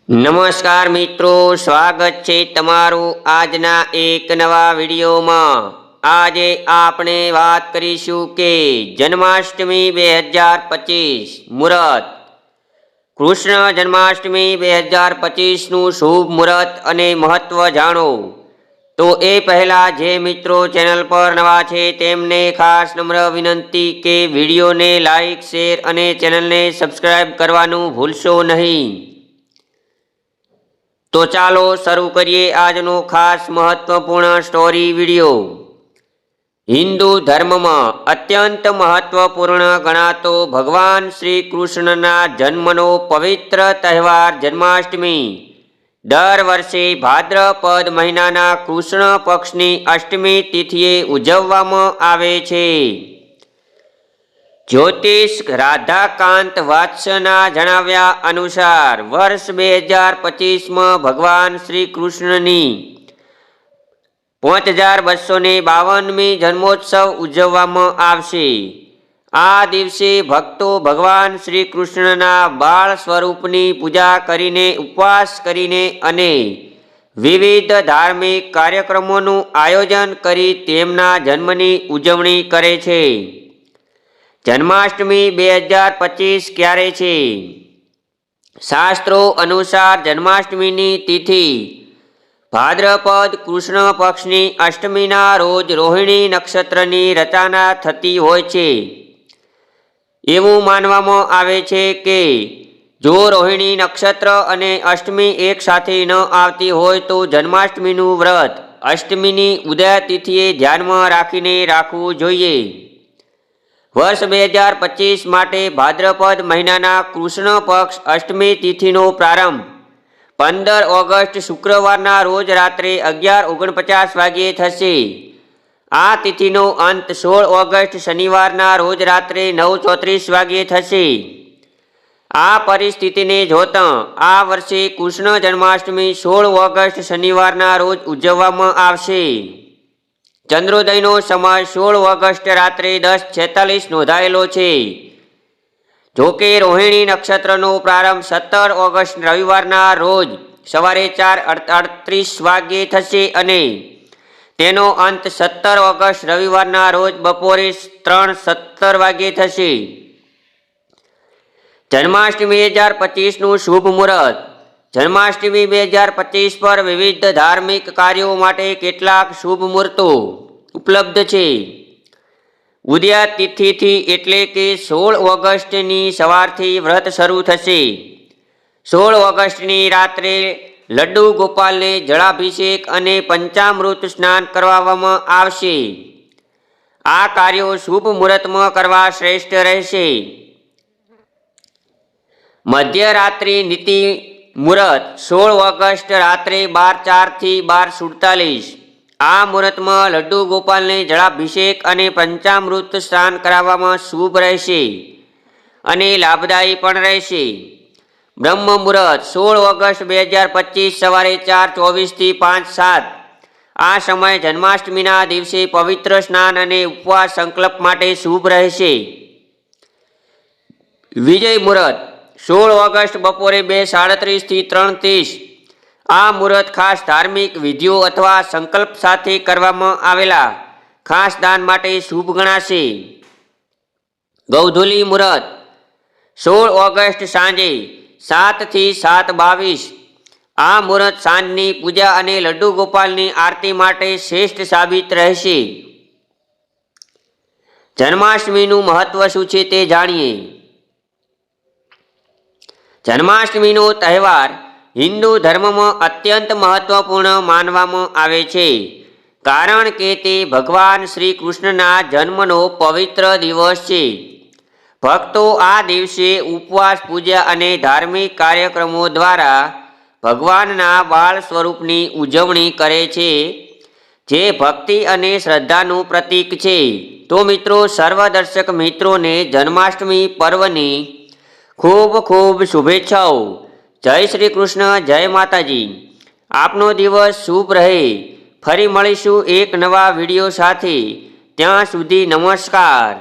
નમસ્કાર મિત્રો, સ્વાગત છે તમારું આજના એક નવા વિડીયોમાં। આજે આપણે વાત કરીશું કે જન્માષ્ટમી 2025 મુહૂર્ત। કૃષ્ણ જન્માષ્ટમી 2025નું શુભ મુહૂર્ત અને મહત્વ જાણો। તો એ પહેલાં જે મિત્રો ચેનલ પર નવા છે તેમને ખાસ નમ્ર વિનંતી કે વિડીયોને લાઈક, શેર અને ચેનલને સબસ્ક્રાઈબ કરવાનું ભૂલશો નહીં। તો ચાલો શરૂ કરીએ આજનો ખાસ મહત્વપૂર્ણ સ્ટોરી વિડીયો। હિન્દુ ધર્મમાં અત્યંત મહત્વપૂર્ણ ગણાતો ભગવાન શ્રી કૃષ્ણના જન્મનો પવિત્ર તહેવાર જન્માષ્ટમી દર વર્ષે ભાદ્રપદ મહિનાના કૃષ્ણ પક્ષની અષ્ટમી તિથિએ ઉજવવામાં આવે છે। જ્યોતિષ રાધાકાંત વાત્સના જણાવ્યા અનુસાર વર્ષ 2025માં ભગવાન શ્રી કૃષ્ણની 5252મી જન્મોત્સવ ઉજવવામાં આવશે। આ દિવસે ભક્તો ભગવાન શ્રી કૃષ્ણના બાળ સ્વરૂપની પૂજા કરીને, ઉપવાસ કરીને અને વિવિધ ધાર્મિક કાર્યક્રમોનું આયોજન કરી તેમના જન્મની ઉજવણી કરે છે। જન્માષ્ટમી 2025 ક્યારે છે? શાસ્ત્રો અનુસાર જન્માષ્ટમીની તિથિ ભાદ્રપદ કૃષ્ણ પક્ષની અષ્ટમીના રોજ રોહિણી નક્ષત્રની રચના થતી હોય છે। એવું માનવામાં આવે છે કે જો રોહિણી નક્ષત્ર અને અષ્ટમી એક સાથે ન આવતી હોય તો જન્માષ્ટમીનું વ્રત અષ્ટમીની ઉદય તિથિએ ધ્યાનમાં રાખીને રાખવું જોઈએ। વર્ષ 2025 માટે ભાદ્રપદ મહિનાના કૃષ્ણ પક્ષ અષ્ટમી તિથિનો પ્રારંભ 15 ઓગસ્ટ શુક્રવારના રોજ રાત્રે 11:49 વાગ્યે થશે। આ તિથિનો અંત 16 ઓગસ્ટ શનિવારના રોજ રાત્રે 9:34 વાગ્યે થશે। આ પરિસ્થિતિને જોતાં આ વર્ષે કૃષ્ણ જન્માષ્ટમી 16 ઓગસ્ટ શનિવારના રોજ ઉજવવામાં આવશે। ચંદ્રોદયનો સમય 16 ઓગસ્ટ રાત્રે 10:46 નોંધાયેલો છે। જોકે રોહિણી નક્ષત્રનો પ્રારંભ 17 ઓગસ્ટ રવિવારના રોજ સવારે 4:38 વાગ્યે થશે અને તેનો અંત 17 ઓગસ્ટ રવિવારના રોજ બપોરે 3:17 વાગ્યે થશે। જન્માષ્ટમી 2025નું શુભ મુહૂર્ત। જન્માષ્ટમી 2025 પર વિવિધ ધાર્મિક કાર્યો માટે કેટલાક શુભ મુહૂર્તો ઉપલબ્ધ છે। ઉદય તિથિથી એટલે કે 16 ઓગસ્ટની સવારથી વ્રત શરૂ થશે। 16 ઓગસ્ટની રાત્રે લડ્ડુ ગોપાલને જળાભિષેક અને પંચામૃત સ્નાન કરાવવામાં આવશે। આ કાર્યો શુભ મુહૂર્તમાં કરવા શ્રેષ્ઠ રહેશે। મધ્યરાત્રિ નીતિ મુહૂર્ત 16 ઓગસ્ટ રાત્રે 12:04 થી 12:47। આ મુહૂર્તમાં લડ્ડુ ગોપાલને જળાભિષેક અને પંચામૃત સ્નાન કરાવવામાં શુભ રહેશે અને લાભદાયી પણ રહેશે। બ્રહ્મ મુહૂર્ત 16 ઓગસ્ટ 2025 સવારે 4:24 થી 5:07। આ સમય જન્માષ્ટમીના દિવસે પવિત્ર સ્નાન અને ઉપવાસ સંકલ્પ માટે શુભ રહેશે। વિજય મુહૂર્ત 16 ઓગસ્ટ બપોરે 2:37 થી 3:30। આ મુહૂર્ત ખાસ ધાર્મિક વિધિઓ અથવા સંકલ્પ સાથે કરવામાં આવેલા ખાસ દાન માટે શુભ ગણાશે। ગૌધુલી મુહૂર્ત 16 ઓગસ્ટ સાંજે 7 થી 7:22। આ મુહૂર્ત સાંજની પૂજા અને લડ્ડુ ગોપાલની આરતી માટે શ્રેષ્ઠ સાબિત રહેશે। જન્માષ્ટમીનું મહત્વ શું છે તે જાણીએ। જન્માષ્ટમીનો તહેવાર હિન્દુ ધર્મમાં અત્યંત મહત્વપૂર્ણ માનવામાં આવે છે, કારણ કે તે ભગવાન શ્રી કૃષ્ણના જન્મનો પવિત્ર દિવસ છે। ભક્તો આ દિવસે ઉપવાસ, પૂજા અને ધાર્મિક કાર્યક્રમો દ્વારા ભગવાનના બાળ સ્વરૂપની ઉજવણી કરે છે, જે ભક્તિ અને શ્રદ્ધાનું પ્રતીક છે। તો મિત્રો, સર્વ દર્શક મિત્રોને જન્માષ્ટમી પર્વની ખૂબ ખૂબ શુભેચ્છાઓ। જય શ્રી કૃષ્ણ, જય માતાજી। આપનો દિવસ શુભ રહે। ફરી મળીશું એક નવા વિડીયો સાથે। ત્યાં સુધી નમસ્કાર।